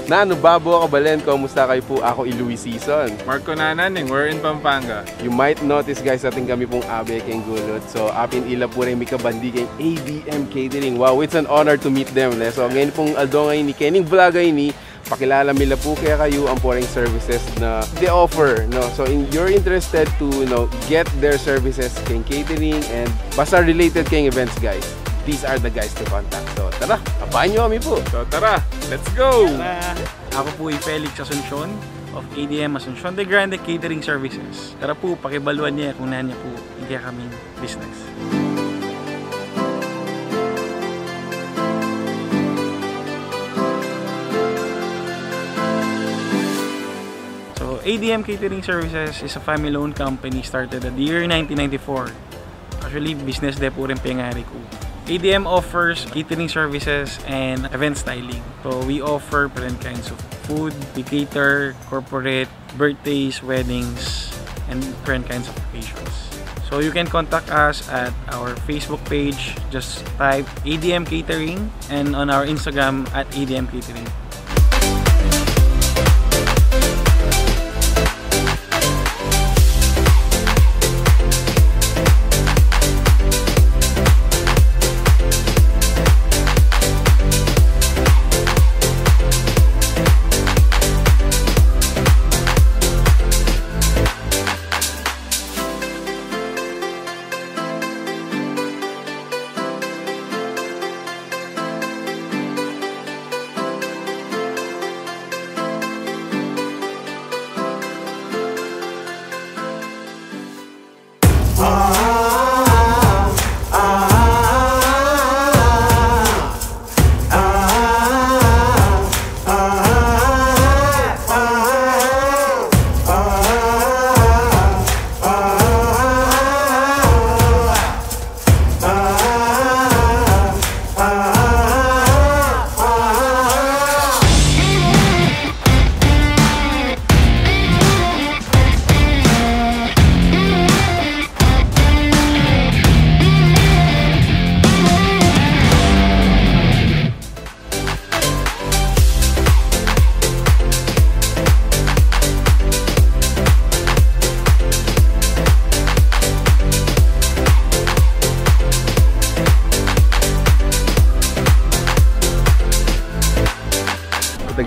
Nano Babo Kabalen, kumusta kayo po? Ako Louis Season. Marco Nananing, we're in Pampanga. You might notice guys, ating kami pong abe keng gulot. So apin ila po rin mikabandi keng ADM Catering. Wow, it's an honor to meet them. So ngayon pong aldo ngayon ni Kening Vlogay ni pakilala mila po kaya kayo ang pouring services na they offer, no? So you're interested to, you know, get their services keng catering and basta related keng events guys. These are the guys to contact. So tara, apahan nyo kami po. So tara, let's go! Tara. Ako po ay Felix Asuncion of ADM Asuncion de Grande Catering Services. Tara po, pakibaluan niya kung naan niya po hindi kaming business. ADM Catering Services is a family-owned company started at the year 1994. Actually, business de po rin pangari ko. ADM offers catering services and event styling. So we offer different kinds of food, we cater corporate, birthdays, weddings, and different kinds of occasions. So you can contact us at our Facebook page, just type ADM Catering, and on our Instagram at ADM Catering.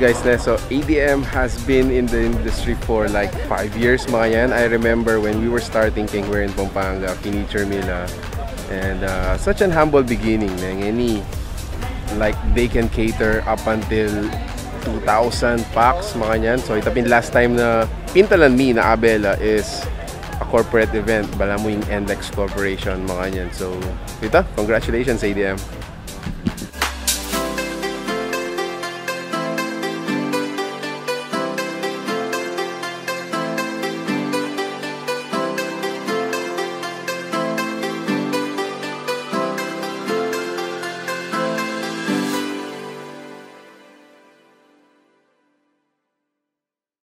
Guys, so ADM has been in the industry for like 5 years mga yan. I remember when we were starting King, we're in Pampanga, Kinichur Mila, and such an humble beginning ng any, like they can cater up until 2,000 packs mga yan. So itapin last time na pintalan mi na Abela is a corporate event, bala mo yung Index Corporation mga yan. So ito, congratulations ADM.